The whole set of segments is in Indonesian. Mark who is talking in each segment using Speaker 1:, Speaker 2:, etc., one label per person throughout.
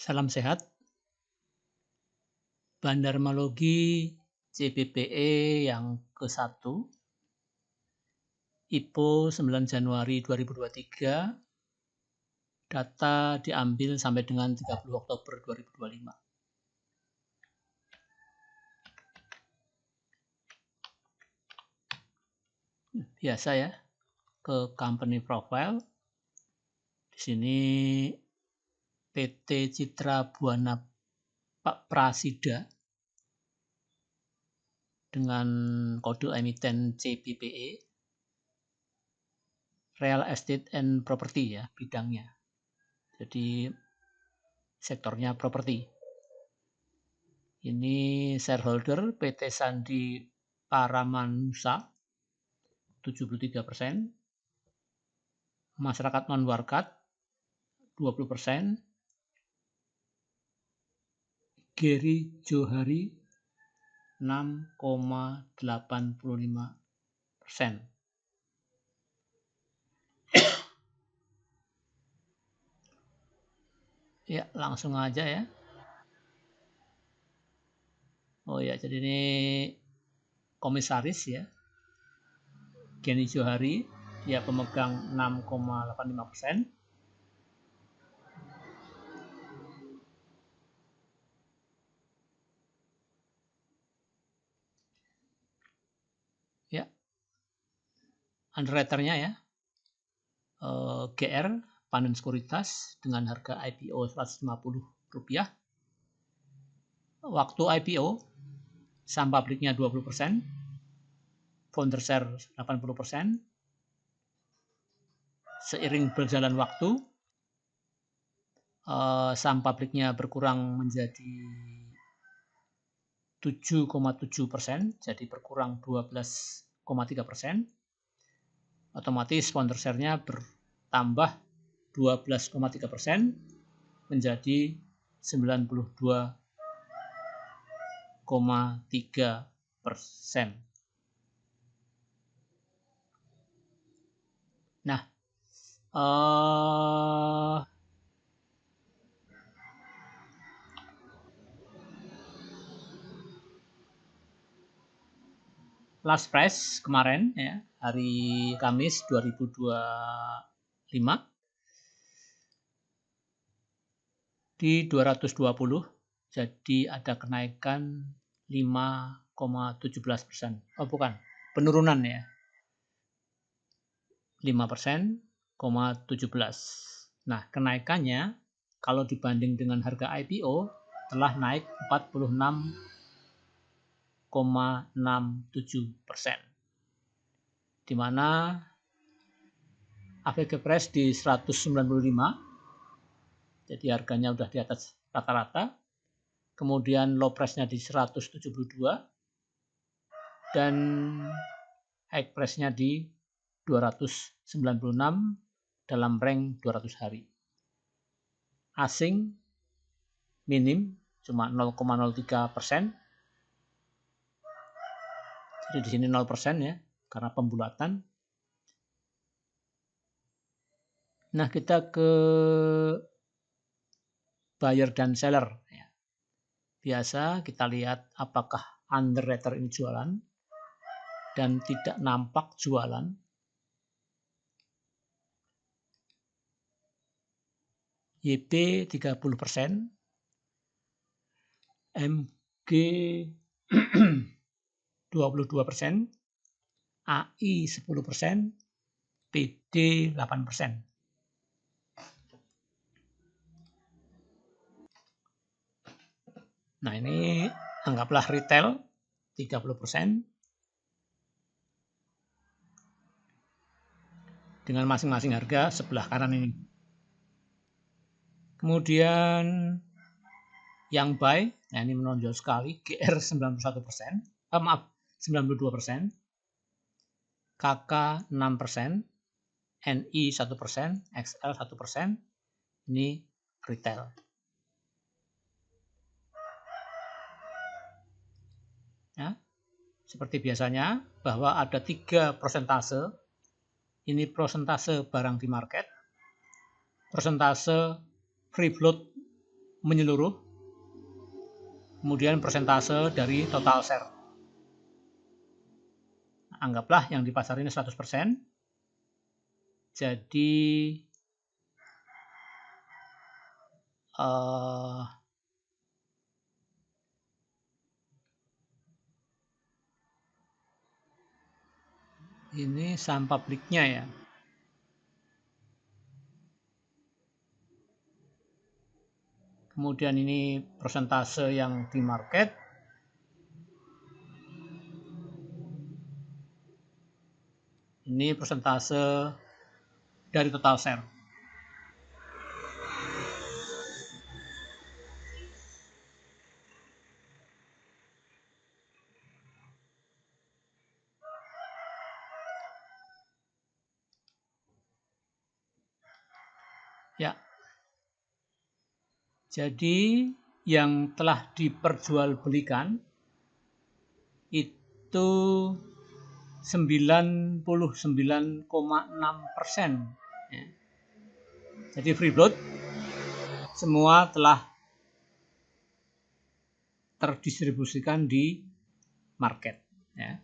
Speaker 1: Salam sehat. Bandarmologi CBPE yang ke-1, IPO 9 Januari 2023, data diambil sampai dengan 30 Oktober 2025. Biasa ya, ke company profile. Di sini PT Citra Buana Prasida dengan kode emiten CBPE, Real Estate and Property ya bidangnya. Jadi sektornya properti. Ini shareholder PT Sandi Paramanusa 73%, masyarakat non-warkat 20%, Geri Johari 6,85%. Ya, langsung aja ya. Oh ya, jadi ini komisaris ya. Geni Johari, dia pemegang 6,85%. Ya, underwriternya ya, GR Panen Sekuritas dengan harga IPO Rp150. Waktu IPO, saham publiknya 20%, founder share 80%. Seiring berjalan waktu, saham publiknya berkurang menjadi 7,7%, jadi berkurang 12,3%. Otomatis founder share-nya bertambah 12,3% menjadi 92,3%. Nah, last price kemarin ya, hari Kamis 2025 di 220, jadi ada kenaikan 5,17%. Oh bukan, penurunan ya. 5%,17. Nah, kenaikannya kalau dibanding dengan harga IPO telah naik 46,67%. Di mana average price di 195. Jadi harganya udah di atas rata-rata. Kemudian low price-nya di 172 dan high price-nya di 296 dalam rank 200 hari. Asing minim cuma 0,03%. Jadi di sini 0% ya karena pembulatan. Nah, kita ke buyer dan seller ya. Biasa kita lihat apakah underwriter ini jualan dan tidak nampak jualan. YP 30%, MG 22%, AI 10%, PD 8%. Nah, ini anggaplah retail 30% dengan masing-masing harga sebelah kanan ini. Kemudian yang buy, nah ini menonjol sekali, GR 91%, 92%, KK 6%, NI 1%, XL 1%, ini retail. Ya, seperti biasanya bahwa ada 3 persentase. Ini persentase barang di market, persentase free float menyeluruh, kemudian persentase dari total share. Anggaplah yang di pasar ini 100%. Jadi ini saham publiknya ya. Kemudian ini persentase yang di market. Ini persentase dari total share. Ya. Jadi yang telah diperjualbelikan itu 99,6%. Ya. Jadi free float semua telah terdistribusikan di market. Ya.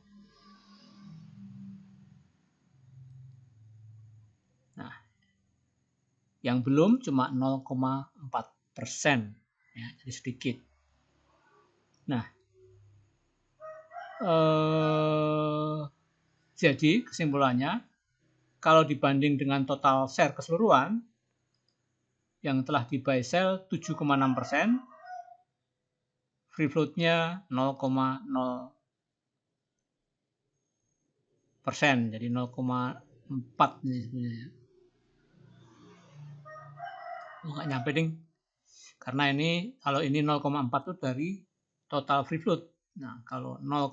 Speaker 1: Nah, yang belum cuma 0,4%. Ya, jadi sedikit. Nah, jadi kesimpulannya, kalau dibanding dengan total share keseluruhan, yang telah di buy sell 7,6%, free float-nya 0,0%, jadi 0,4 ini sebenarnya. Nggak nyampe ding, karena ini kalau ini 0,4 itu dari total free float. Nah, kalau 0,0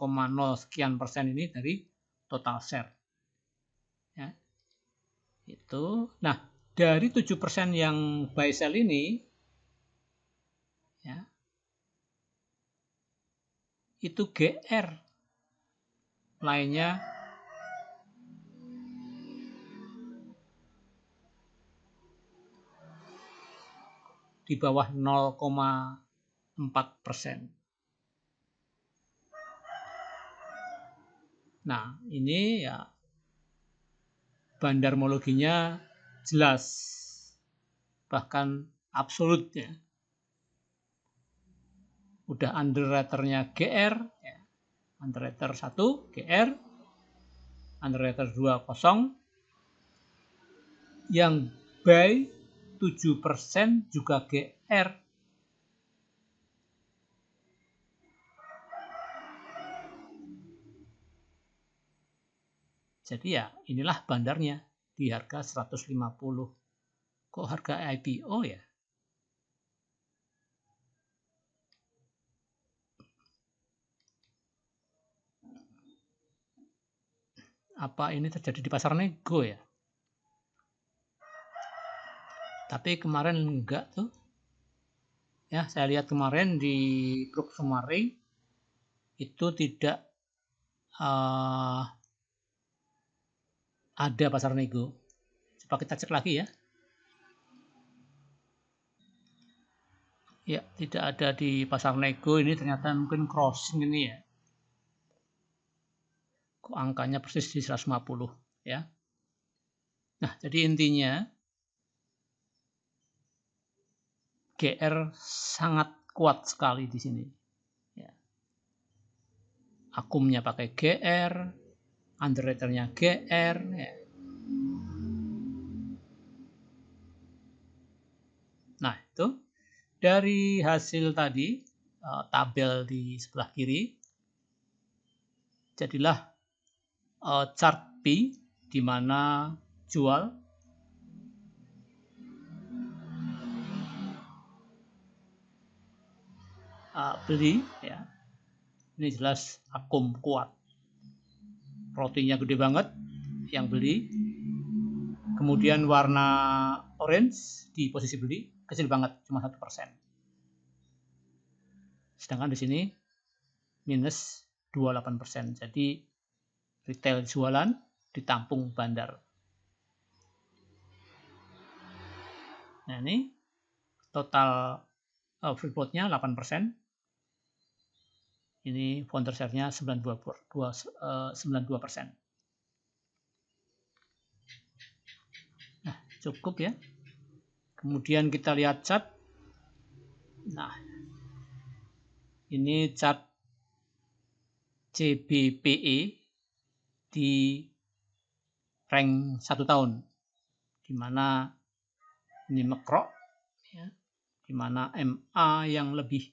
Speaker 1: sekian persen ini dari total share. Ya. Itu. Nah, dari 7% yang buy sell ini, ya, itu GR lainnya di bawah 0,4%. Nah, ini ya bandarmologinya jelas, bahkan absolut ya. Udah underwriter-nya GR, ya. Underwriter 1 GR, underwriter 2 kosong, yang buy 7% juga GR. Jadi ya inilah bandarnya di harga 150. Kok harga IPO ya? Apa ini terjadi di pasar nego ya? Tapi kemarin enggak tuh. Ya, saya lihat kemarin di Brook Sumari itu tidak ada pasar nego. Coba kita cek lagi ya. Ya, tidak ada di pasar nego. Ini ternyata mungkin crossing ini ya. Kok angkanya persis di 150 ya. Nah, jadi intinya GR sangat kuat sekali di sini. Ya. Akumnya pakai GR, underwriter-nya GR. Ya. Nah, itu dari hasil tadi, tabel di sebelah kiri, jadilah chart P di mana jual, beli ya. Ini jelas akum kuat. Rotinya gede banget yang beli. Kemudian warna orange di posisi beli kecil banget, cuma 1%. Sedangkan di sini minus 28%. Jadi retail jualan ditampung bandar. Nah, ini total free float-nya 8%. Ini founder share-nya 92%. Nah, cukup ya. Kemudian kita lihat chart. Nah, ini chart CBPE di rank 1 tahun, di mana ini mekrok, ya, di mana MA yang lebih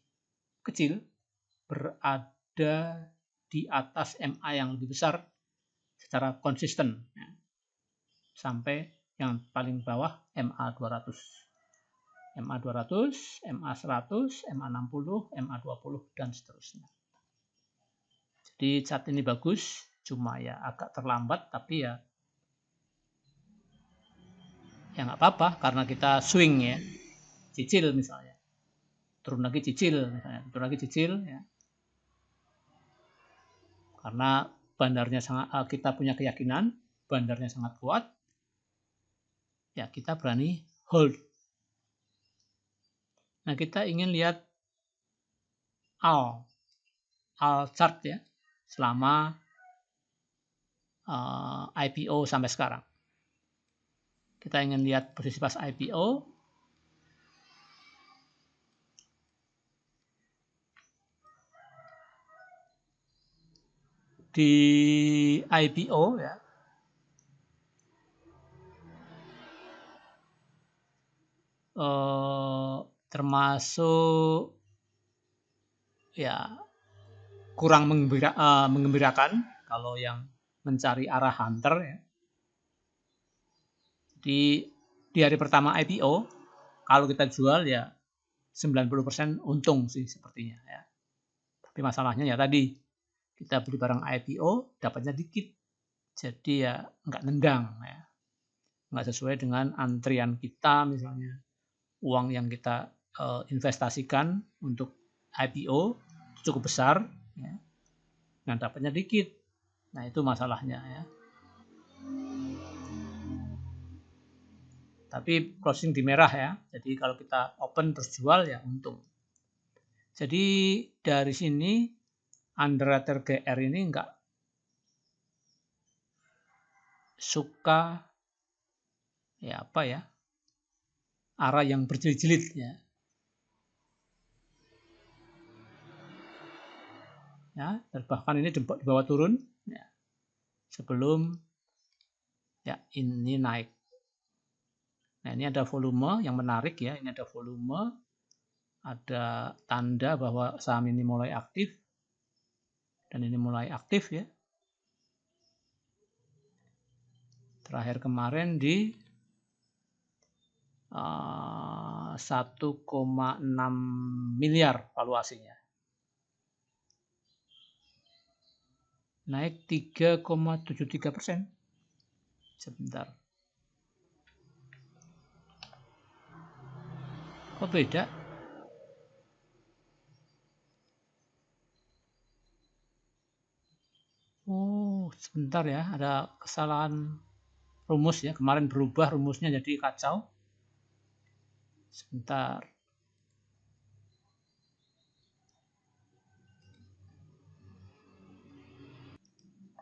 Speaker 1: kecil berada di atas MA yang lebih besar secara konsisten, ya, sampai yang paling bawah MA 200, MA 200, MA 100, MA 60, MA 20, dan seterusnya. Jadi chart ini bagus, cuma ya agak terlambat, tapi ya nggak apa-apa karena kita swing ya, cicil misalnya, turun lagi cicil misalnya, turun lagi cicil ya. Karena bandarnya sangat, kita punya keyakinan bandarnya sangat kuat, ya kita berani hold. Nah, kita ingin lihat AL chart ya selama IPO sampai sekarang. Kita ingin lihat posisi pas IPO. Di IPO ya, termasuk ya kurang mengembirakan kalau yang mencari arah hunter ya. Di hari pertama IPO kalau kita jual ya 90% untung sih sepertinya ya. Tapi masalahnya ya tadi kita beli barang IPO dapatnya dikit. Jadi ya nggak nendang ya. Nggak sesuai dengan antrian kita misalnya. Uang yang kita investasikan untuk IPO cukup besar ya. Nah, dapatnya dikit. Nah, itu masalahnya ya. Tapi closing di merah ya. Jadi kalau kita open terus jual ya untung. Jadi dari sini underwriter GR ini enggak suka ya apa ya, arah yang berjilid-jilid ya. Ya, bahkan ini dibawa turun ya. Sebelum ya ini naik. Nah, ini ada volume yang menarik ya. Ini ada volume, ada tanda bahwa saham ini mulai aktif, dan ini mulai aktif ya. Terakhir kemarin di 1,6 miliar valuasinya. Naik 3,73%. Sebentar. Kok beda? Oh, sebentar ya, ada kesalahan rumus ya. Kemarin berubah rumusnya jadi kacau. Sebentar.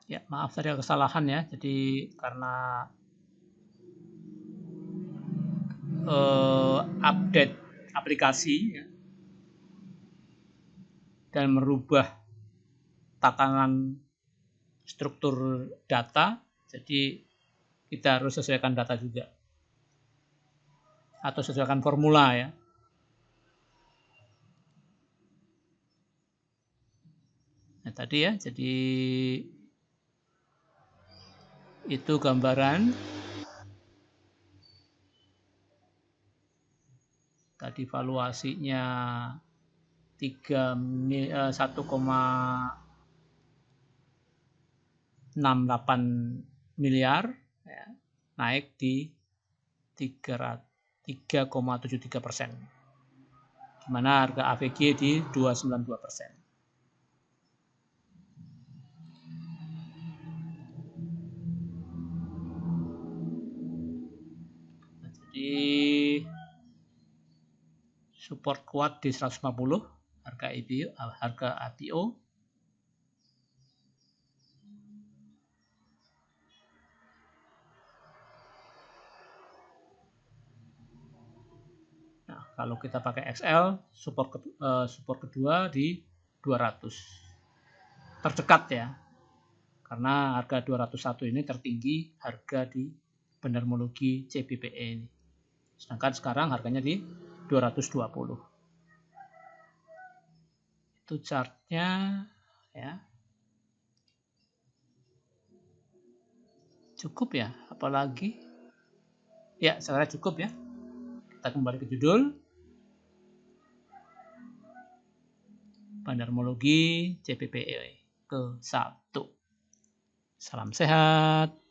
Speaker 1: Ya, maaf tadi ada kesalahan ya. Jadi karena update aplikasi ya, dan merubah tatanan struktur data, jadi kita harus sesuaikan data juga atau sesuaikan formula ya. Nah, tadi ya, jadi itu gambaran tadi valuasinya 1,68 miliar ya, naik di 3,73%, di mana harga AVG di 292%. Jadi Support kuat di 150 harga IPO. Nah, kalau kita pakai XL, support kedua di 200. Terdekat ya. Karena harga 201 ini tertinggi harga di Bandarmologi CBPE ini. Sedangkan sekarang harganya di 220. Itu chartnya ya. Cukup ya, apalagi? Ya, saya kira cukup ya. Kita kembali ke judul. Bandarmologi CBPE ke-1. Salam sehat.